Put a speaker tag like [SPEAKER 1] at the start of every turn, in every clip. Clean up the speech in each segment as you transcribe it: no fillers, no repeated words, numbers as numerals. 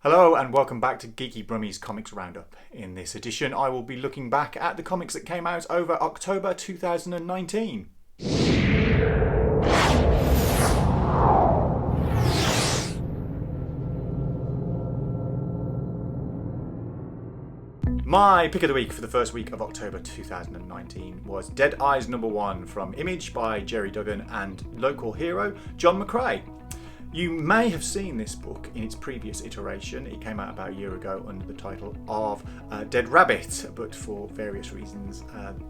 [SPEAKER 1] Hello and welcome back to Geeky Brummie's Comics Roundup. In this edition I will be looking back at the comics that came out over October 2019. My pick of the week for the first week of October 2019 was Dead Eyes #1 from Image by Jerry Duggan and local hero John McCrae. You may have seen this book in its previous iteration. It came out about a year ago under the title of Dead Rabbit, but for various reasons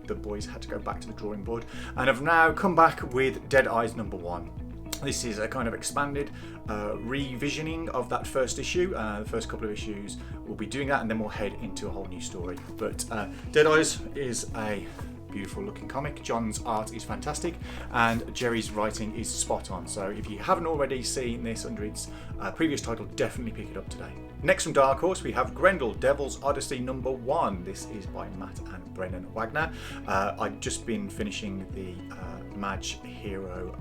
[SPEAKER 1] the boys had to go back to the drawing board and have now come back with Dead Eyes #1. This is a kind of expanded revisioning of that first issue. The first couple of issues we'll be doing that and then we'll head into a whole new story. But Dead Eyes is a beautiful looking comic. John's art is fantastic and Jerry's writing is spot on. So if you haven't already seen this under its previous title, definitely pick it up today. Next from Dark Horse we have Grendel, Devil's Odyssey #1. This is by Matt and Brennan Wagner. I've just been finishing the Madge Hero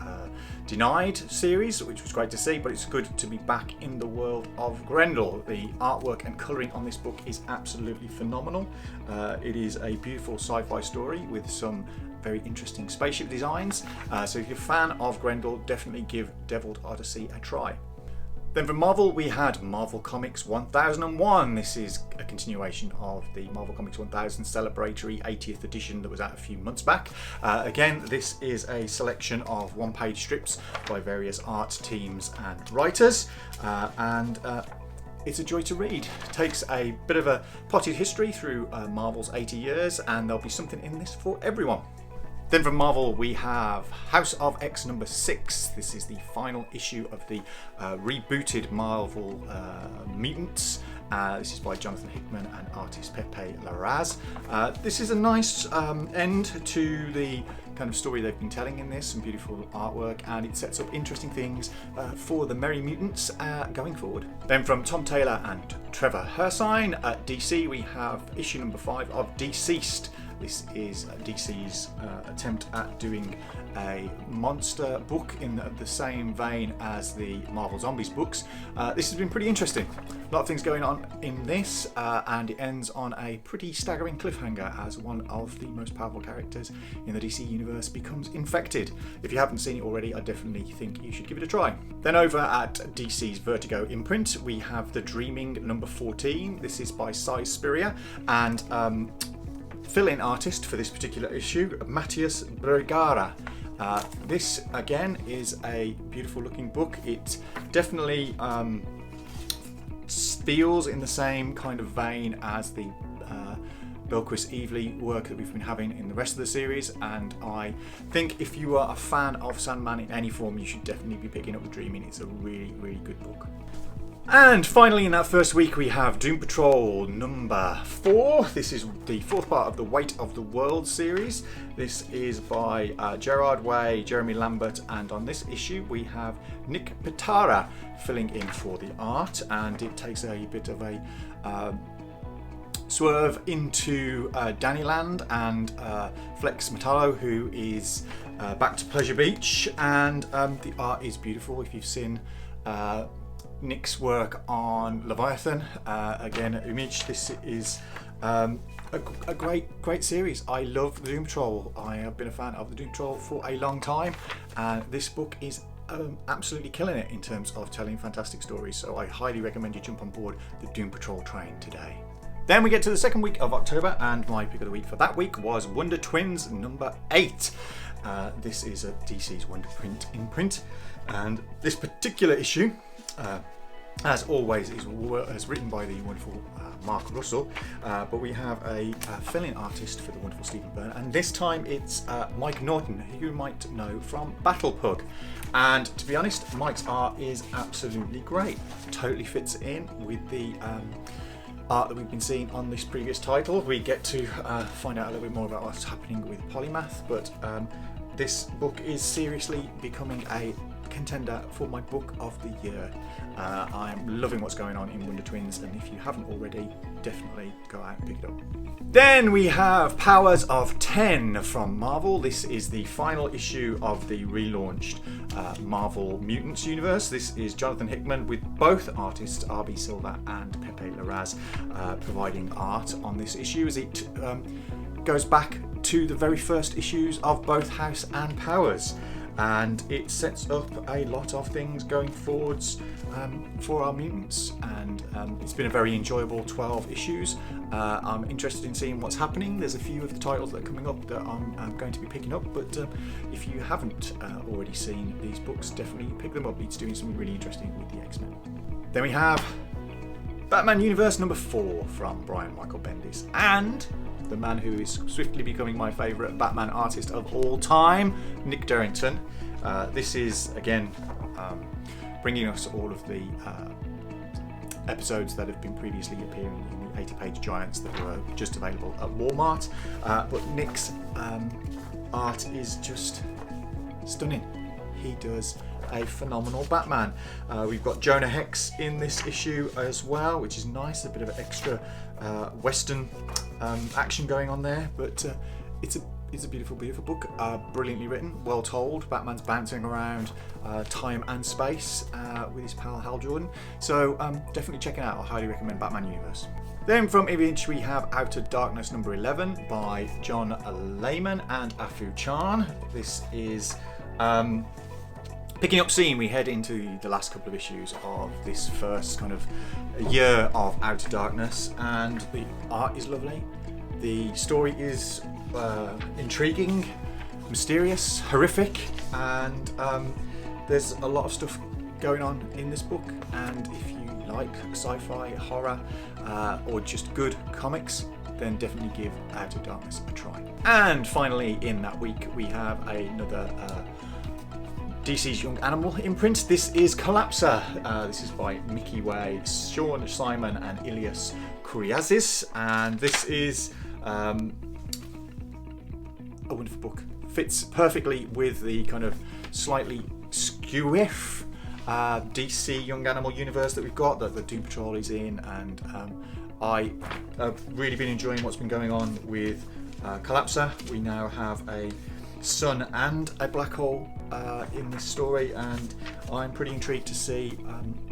[SPEAKER 1] Denied series, which was great to see, but it's good to be back in the world of Grendel. The artwork and colouring on this book is absolutely phenomenal. It is a beautiful sci-fi story with some very interesting spaceship designs. So if you're a fan of Grendel, definitely give Devil's Odyssey a try. Then from Marvel we had Marvel Comics 1001. This is a continuation of the Marvel Comics 1000 celebratory 80th edition that was out a few months back. Again, this is a selection of one-page strips by various art teams and writers, and it's a joy to read. It takes a bit of a potted history through Marvel's 80 years, and there'll be something in this for everyone. Then from Marvel we have House of X #6. This is the final issue of the rebooted Marvel Mutants. This is by Jonathan Hickman and artist Pepe Larraz. This is a nice end to the kind of story they've been telling in this, some beautiful artwork, and it sets up interesting things for the Merry Mutants going forward. Then from Tom Taylor and Trevor Hersine at DC we have issue #5 of DCeased. This is DC's attempt at doing a monster book in the same vein as the Marvel Zombies books. This has been pretty interesting. A lot of things going on in this, and it ends on a pretty staggering cliffhanger as one of the most powerful characters in the DC universe becomes infected. If you haven't seen it already, I definitely think you should give it a try. Then over at DC's Vertigo imprint, we have The Dreaming #14. This is by Cy Spiria and fill-in artist for this particular issue, Matthias Bergara. This again is a beautiful looking book. It definitely feels in the same kind of vein as the Bilquis Evely work that we've been having in the rest of the series, and I think if you are a fan of Sandman in any form, you should definitely be picking up The Dreaming. It's a really, really good book. And finally in that first week we have Doom Patrol #4. This is the fourth part of the Weight of the World series. This is by Gerard Way, Jeremy Lambert, and on this issue we have Nick Pitara filling in for the art, and it takes a bit of a swerve into Dannyland and Flex Metallo, who is back to Pleasure Beach, and the art is beautiful. If you've seen Nick's work on Leviathan, again at Image, this is a great series. I love the Doom Patrol. I have been a fan of the Doom Patrol for a long time, and this book is absolutely killing it in terms of telling fantastic stories, so I highly recommend you jump on board the Doom Patrol train today. Then we get to the second week of October, and my pick of the week for that week was Wonder Twins #8. This is a DC's Wonder Print imprint, and this particular issue, as always, is written by the wonderful Mark Russell, but we have a fill-in artist for the wonderful Stephen Byrne, and this time it's Mike Norton, who you might know from Battle Pug. And to be honest, Mike's art is absolutely great. Totally fits in with the art that we've been seeing on this previous title. We get to find out a little bit more about what's happening with Polymath, but this book is seriously becoming a contender for my book of the year. I'm loving what's going on in Wonder Twins, and if you haven't already, definitely go out and pick it up. Then we have Powers of 10 from Marvel. This is the final issue of the relaunched Marvel Mutants universe. This is Jonathan Hickman with both artists R.B. Silva and Pepe Larraz providing art on this issue, as it goes back to the very first issues of both House and Powers, and it sets up a lot of things going forwards for our mutants, and it's been a very enjoyable 12 issues. I'm interested in seeing what's happening. There's a few of the titles that are coming up that I'm going to be picking up, but if you haven't already seen these books, definitely pick them up. It's doing something really interesting with the X-Men. Then we have Batman Universe number 4 from Brian Michael Bendis, and the man who is swiftly becoming my favourite Batman artist of all time, Nick Derrington. This is, again, bringing us all of the episodes that have been previously appearing in the 80-page giants that were just available at Walmart. But Nick's art is just stunning. He does a phenomenal Batman. We've got Jonah Hex in this issue as well, which is nice. A bit of an extra Western action going on there, but it's a beautiful, beautiful book. Brilliantly written, well told. Batman's bouncing around time and space with his pal Hal Jordan. So definitely check it out. I highly recommend Batman Universe. Then from Image we have Outer Darkness number 11 by John Layman and Afu Chan. This is picking up steam. We head into the last couple of issues of this first kind of year of Outer Darkness, and the art is lovely. The story is intriguing, mysterious, horrific, and there's a lot of stuff going on in this book. And if you like sci-fi, horror, or just good comics, then definitely give Outer Darkness a try. And finally, in that week, we have another DC's Young Animal imprint. This is Collapser. This is by Mickey Way, Sean Simon, and Ilias Kuriazis, and this is a wonderful book. Fits perfectly with the kind of slightly skewish DC Young Animal universe that we've got, that the Doom Patrol is in, and I have really been enjoying what's been going on with Collapser. We now have a sun and a black hole in this story, and I'm pretty intrigued to see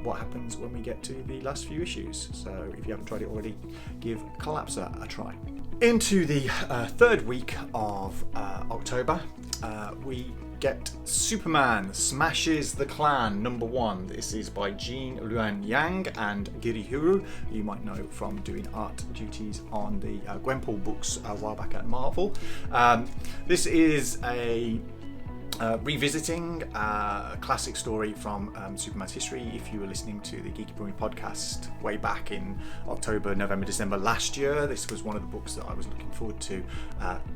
[SPEAKER 1] what happens when we get to the last few issues. So if you haven't tried it already, give Collapser a try. Into the third week of October, we get Superman Smashes the KLAN number 1. This is by Jean Luan Yang and Girihiro, who you might know from doing art duties on the Gwenpool books a while back at Marvel. This is a revisiting a classic story from Superman's history. If you were listening to the Geeky Brummie podcast way back in October, November, December last year, this was one of the books that I was looking forward to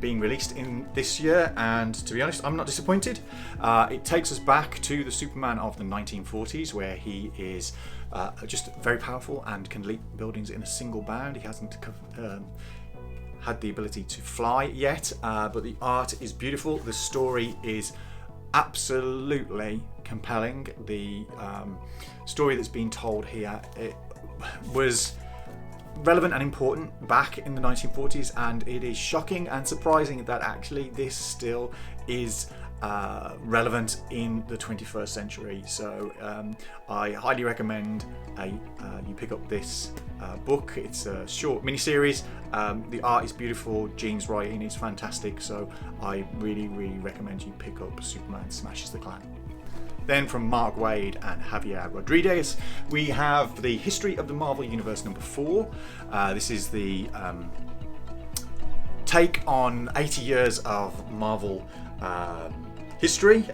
[SPEAKER 1] being released in this year, and to be honest, I'm not disappointed. It takes us back to the Superman of the 1940s, where he is just very powerful and can leap buildings in a single bound. He hasn't had the ability to fly yet, but the art is beautiful. The story is absolutely compelling. The story that's being told here, it was relevant and important back in the 1940s, and it is shocking and surprising that actually this still is relevant in the 21st century. So I highly recommend you pick up this book. It's a short miniseries. The art is beautiful. Gene's writing is fantastic. So I really, really recommend you pick up Superman Smashes the KLAN. Then from Mark Waid and Javier Rodriguez, we have the History of the Marvel Universe number 4. This is the take on 80 years of Marvel history,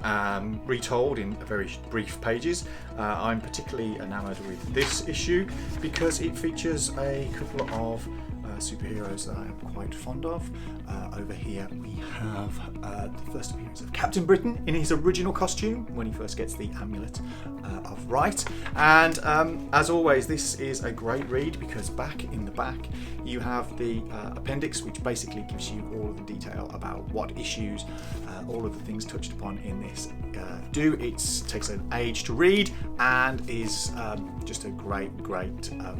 [SPEAKER 1] retold in very brief pages. I'm particularly enamoured with this issue because it features a couple of superheroes that I am quite fond of. Over here we have the first appearance of Captain Britain in his original costume when he first gets the Amulet of Right. And as always, this is a great read because back in the back you have the appendix, which basically gives you all of the detail about what issues all of the things touched upon in this do. It takes an age to read and is just a great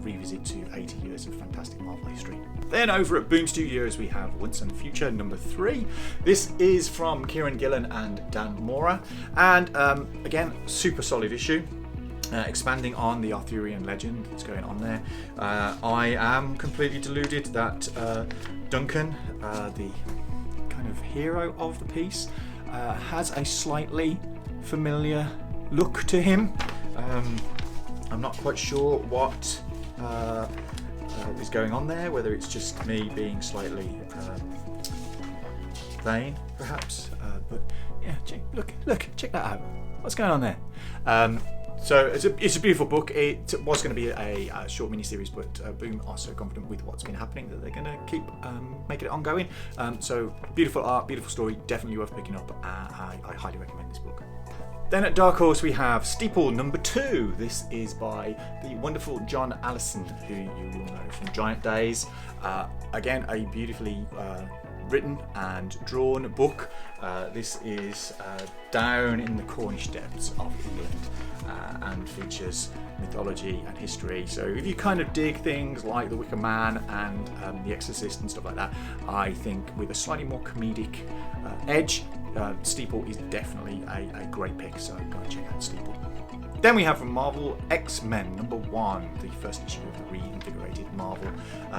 [SPEAKER 1] revisit to 80 years of fantastic Marvel history. Then over at Boom Studios we have Once and Future number 3. This is from Kieran Gillen and Dan Mora, and again, super solid issue. Expanding on the Arthurian legend that's going on there. I am completely deluded that Duncan, the kind of hero of the piece, has a slightly familiar look to him. I'm not quite sure what is going on there, whether it's just me being slightly vain, perhaps. But yeah, check that out. What's going on there? So it's a beautiful book. It was going to be a short mini-series, but Boom are so confident with what's been happening that they're going to keep making it ongoing. So beautiful art, beautiful story, definitely worth picking up. I highly recommend this book. Then at Dark Horse we have Steeple number 2. This is by the wonderful John Allison, who you will know from Giant Days. Again, a beautifully written and drawn book. This is down in the Cornish depths of England and features mythology and history. So if you kind of dig things like The Wicker Man and The Exorcist and stuff like that, I think with a slightly more comedic edge, Steeple is definitely a great pick, so go and check out Steeple. Then we have from Marvel X-Men number 1, the first issue of the reinvigorated Marvel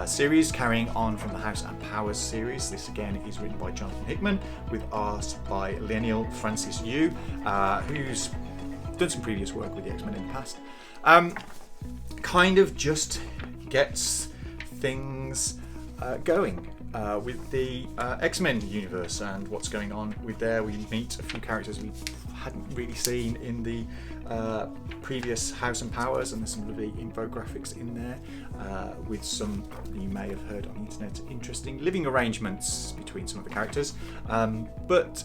[SPEAKER 1] series, carrying on from the House and Powers series. This again is written by Jonathan Hickman with art by Lionel Francis Yu, who's done some previous work with the X-Men in the past. Kind of just gets things going with the X-Men universe and what's going on with there. We meet a few characters we hadn't really seen in the previous House and Powers, and there's some lovely infographics in there with some, you may have heard on the internet, interesting living arrangements between some of the characters. But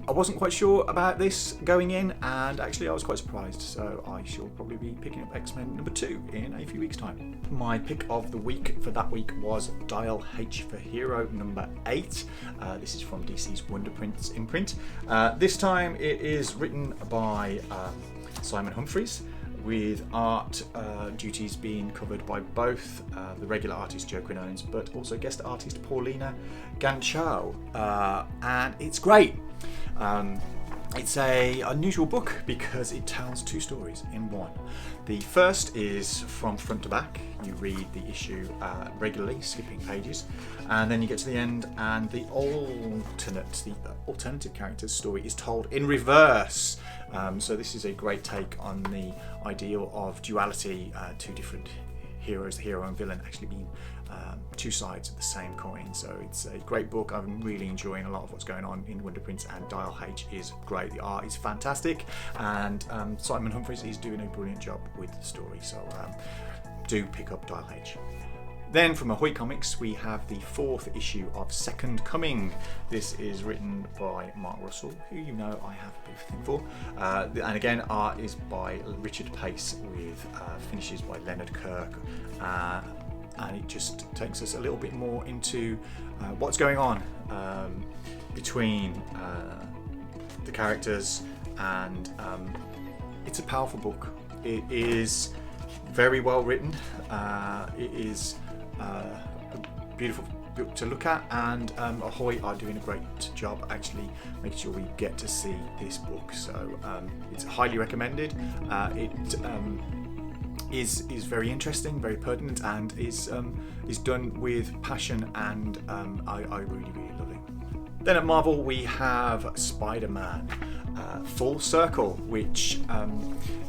[SPEAKER 1] I wasn't quite sure about this going in, and actually I was quite surprised, so I shall probably be picking up X-Men number 2 in a few weeks' time. My pick of the week for that week was Dial H for Hero number 8. This is from DC's Wonder Prints imprint. This time it is written by Simon Humphries, with art duties being covered by both the regular artist Joe Quinones, but also guest artist Paulina Ganchao, and it's great. It's a unusual book because it tells 2 stories in one. The first is from front to back. You read the issue regularly, skipping pages, and then you get to the end, and the alternative character's story is told in reverse. So this is a great take on the ideal of duality, 2 different heroes, the hero and villain, actually being 2 sides of the same coin. So it's a great book. I'm really enjoying a lot of what's going on in Wonder Prince, and Dial H is great. The art is fantastic, and Simon Humphries is doing a brilliant job with the story. So do pick up Dial H. Then from Ahoy Comics we have the 4th issue of Second Coming. This is written by Mark Russell, who you know I have a bit of a thing for. And again, art is by Richard Pace with finishes by Leonard Kirk. And it just takes us a little bit more into what's going on between the characters, and it's a powerful book. It is very well written. It is a beautiful book to look at, and Ahoy are doing a great job actually making sure we get to see this book. So it's highly recommended. It is very interesting, very pertinent, and is done with passion, and I really love it. Then at Marvel we have Spider-Man Full Circle, which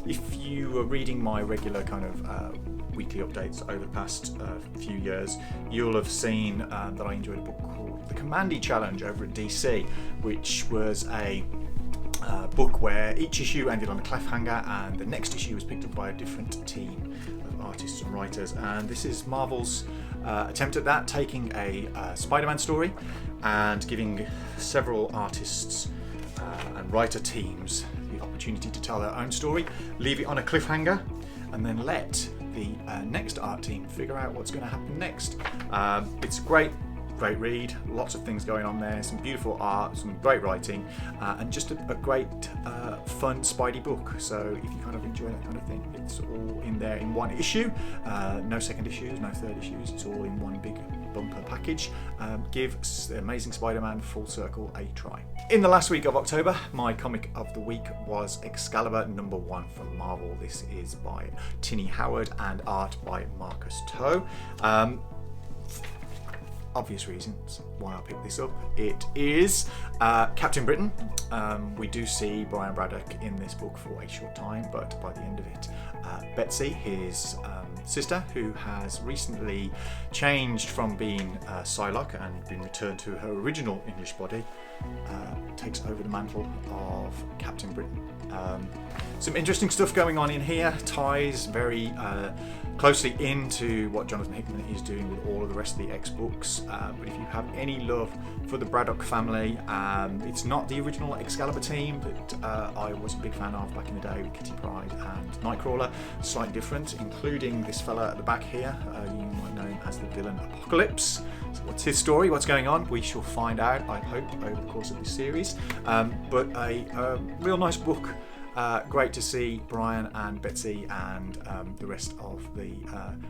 [SPEAKER 1] if you were reading my regular kind of weekly updates over the past few years, you'll have seen that I enjoyed a book called The Commandy Challenge over at DC, which was a book where each issue ended on a cliffhanger, and the next issue was picked up by a different team of artists and writers. And this is Marvel's attempt at that, taking a Spider-Man story and giving several artists and writer teams the opportunity to tell their own story, leave it on a cliffhanger, and then let the next art team figure out what's going to happen next. It's great great read, lots of things going on there, some beautiful art, some great writing, and just a great fun Spidey book. So if you kind of enjoy that kind of thing, it's all in there in one issue. No second issues, no third issues, it's all in one big bumper package. Give Amazing Spider-Man Full Circle a try. In the last week of October, my comic of the week was Excalibur #1 from Marvel. This is by Tinny Howard and art by Marcus Toe. Obvious reasons why I picked this up. It is Captain Britain. We do see Brian Braddock in this book for a short time, but by the end of it, Betsy, his sister, who has recently changed from being Psylocke and been returned to her original English body, takes over the mantle of Captain Britain. Some interesting stuff going on in here, ties very closely into what Jonathan Hickman is doing with all of the rest of the X books. But if you have any love for the Braddock family, it's not the original Excalibur team that I was a big fan of back in the day with Kitty Pryde and Nightcrawler. Slightly different, including this fella at the back here. You might know him as the villain Apocalypse. So what's his story? What's going on? We shall find out, I hope, over the course of this series. But a real nice book. Great to see Brian and Betsy and the rest of the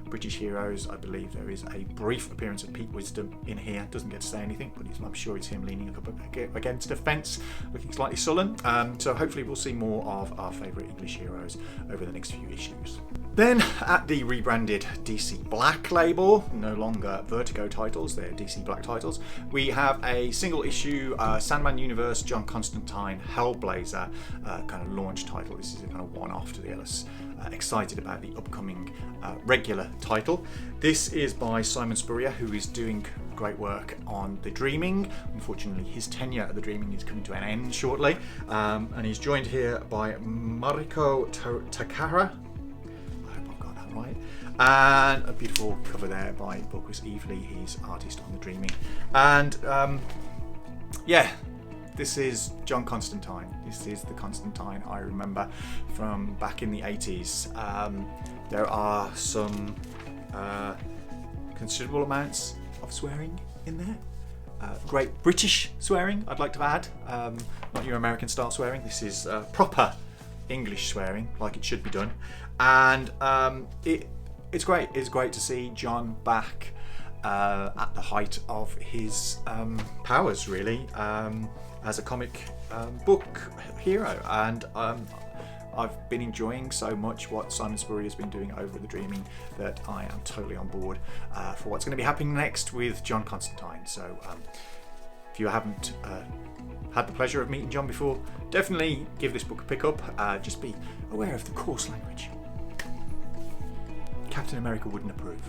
[SPEAKER 1] British heroes. I believe there is a brief appearance of Pete Wisdom in here. Doesn't get to say anything, but I'm sure it's him leaning up against a fence, looking slightly sullen. So hopefully we'll see more of our favourite English heroes over the next few issues. Then at the rebranded DC Black label, no longer Vertigo titles, they're DC Black titles, we have a single issue Sandman Universe John Constantine Hellblazer kind of launch title. This is a kind of one-off to the others. Excited about the upcoming regular title. This is by Simon Spurrier, who is doing great work on The Dreaming. Unfortunately, his tenure at The Dreaming is coming to an end shortly, and he's joined here by Mariko Takara. Right. And a beautiful cover there by Boris Evely, he's artist on The Dreaming. And yeah, this is John Constantine. This is the Constantine I remember from back in the 80s. There are some considerable amounts of swearing in there. Great British swearing, I'd like to add. Not your American style swearing. This is proper English swearing, like it should be done. And it's great. It's great to see John back at the height of his powers, really, as a comic book hero. And I've been enjoying so much what Simon Spurrier has been doing over The Dreaming that I am totally on board for what's going to be happening next with John Constantine. So if you haven't had the pleasure of meeting John before, definitely give this book a pick up. Just be aware of the coarse language. Captain America wouldn't approve.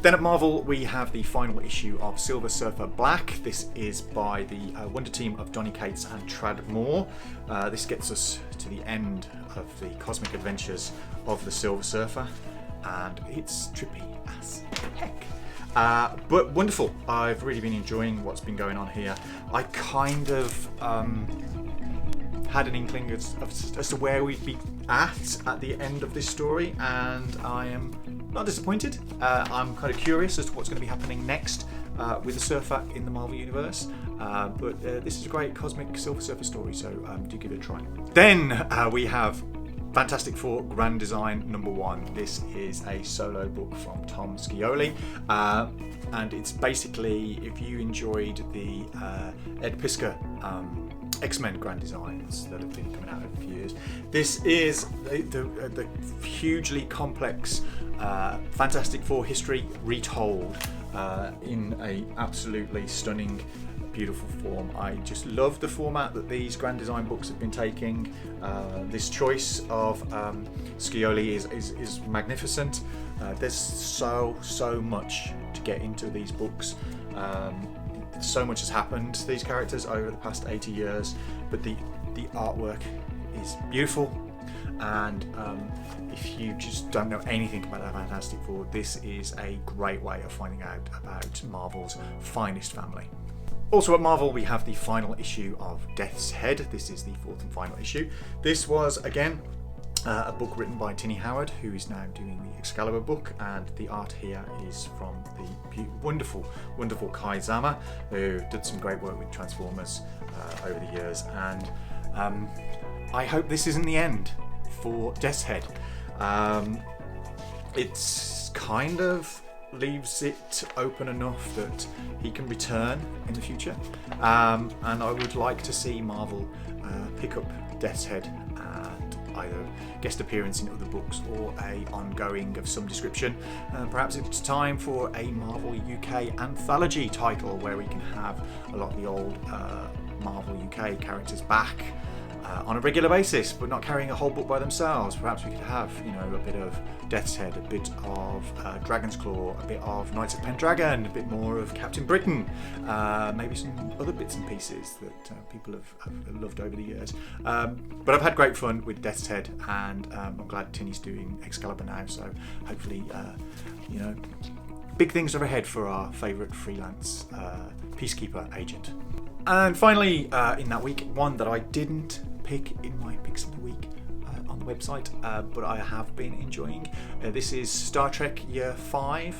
[SPEAKER 1] Then at Marvel, we have the final issue of Silver Surfer Black. This is by the Wonder Team of Donny Cates and Tradd Moore. This gets us to the end of the cosmic adventures of the Silver Surfer, and it's trippy as heck. But wonderful. I've really been enjoying what's been going on here. I kind of had an inkling as to where we'd be at the end of this story, and I am not disappointed. I'm kind of curious as to what's going to be happening next with the Surfer in the Marvel Universe. But this is a great cosmic Silver Surfer story, so do give it a try. Then we have Fantastic Four Grand Design #1. This is a solo book from Tom Scioli, and it's basically, if you enjoyed the Ed Piskor X-Men Grand Designs that have been coming out over a few years, this is the hugely complex Fantastic Four history retold in a absolutely stunning, beautiful form. I just love the format that these Grand Design books have been taking. This choice of Scioli is magnificent. There's so much to get into these books. So much has happened to these characters over the past 80 years, but the artwork is beautiful. And if you just don't know anything about the Fantastic Four, this is a great way of finding out about Marvel's finest family. Also at Marvel, we have the final issue of Death's Head. This is the fourth and final issue. This was, again, a book written by Tinny Howard, who is now doing the Excalibur book, and the art here is from the wonderful Kai Zama, who did some great work with Transformers over the years. And I hope this isn't the end for Death's Head. It's kind of leaves it open enough that he can return in the future, and I would like to see Marvel pick up Death's Head and either guest appearance in other books or a ongoing of some description. Perhaps it's time for a Marvel UK anthology title where we can have a lot of the old Marvel UK characters back on a regular basis, but not carrying a whole book by themselves. Perhaps we could have, a bit of Death's Head, a bit of Dragon's Claw, a bit of Knights of Pendragon, a bit more of Captain Britain, maybe some other bits and pieces that people have loved over the years. But I've had great fun with Death's Head, and I'm glad Tinny's doing Excalibur now, so hopefully, big things are ahead for our favourite freelance peacekeeper agent. And finally, in that week, one that I didn't pick in my picks of the week on the website, but I have been enjoying. This is Star Trek Year 5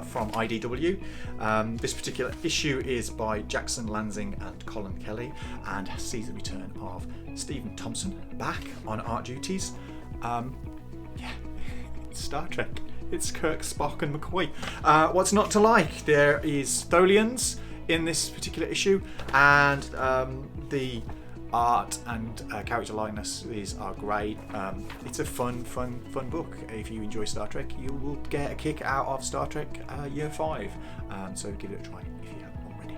[SPEAKER 1] from IDW. This particular issue is by Jackson Lansing and Colin Kelly, and sees the return of Stephen Thompson back on art duties. It's Star Trek. It's Kirk, Spock and McCoy. What's not to like? There is Tholians in this particular issue, and the art and character likenesses are great. It's a fun book. If you enjoy Star Trek, you will get a kick out of Star Trek Year 5. So give it a try if you haven't already.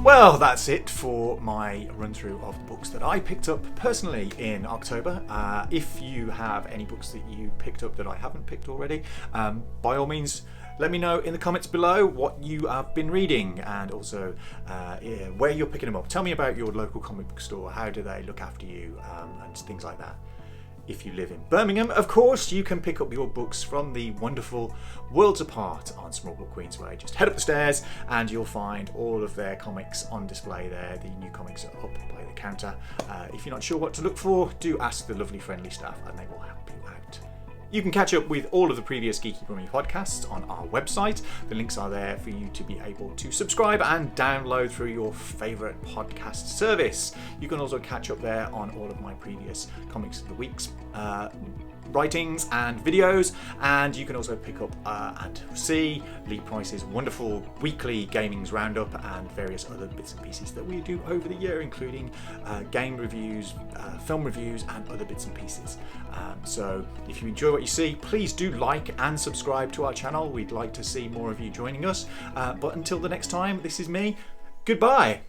[SPEAKER 1] Well, that's it for my run through of the books that I picked up personally in October. If you have any books that you picked up that I haven't picked already, by all means, let me know in the comments below what you have been reading, and also where you're picking them up. Tell me about your local comic book store. How do they look after you, and things like that. If you live in Birmingham, of course, you can pick up your books from the wonderful Worlds Apart on Small Book Queensway. Just head up the stairs and you'll find all of their comics on display there. The new comics are up by the counter. If you're not sure what to look for, do ask the lovely friendly staff and they will help you out. You can catch up with all of the previous Geeky Brummie podcasts on our website. The links are there for you to be able to subscribe and download through your favourite podcast service. You can also catch up there on all of my previous Comics of the Week's writings and videos, and you can also pick up and see Lee Price's wonderful weekly Gaming's Roundup and various other bits and pieces that we do over the year, including game reviews, film reviews and other bits and pieces. So if you enjoy what you see, please do like and subscribe to our channel. We'd like to see more of you joining us, but until the next time, this is me. Goodbye.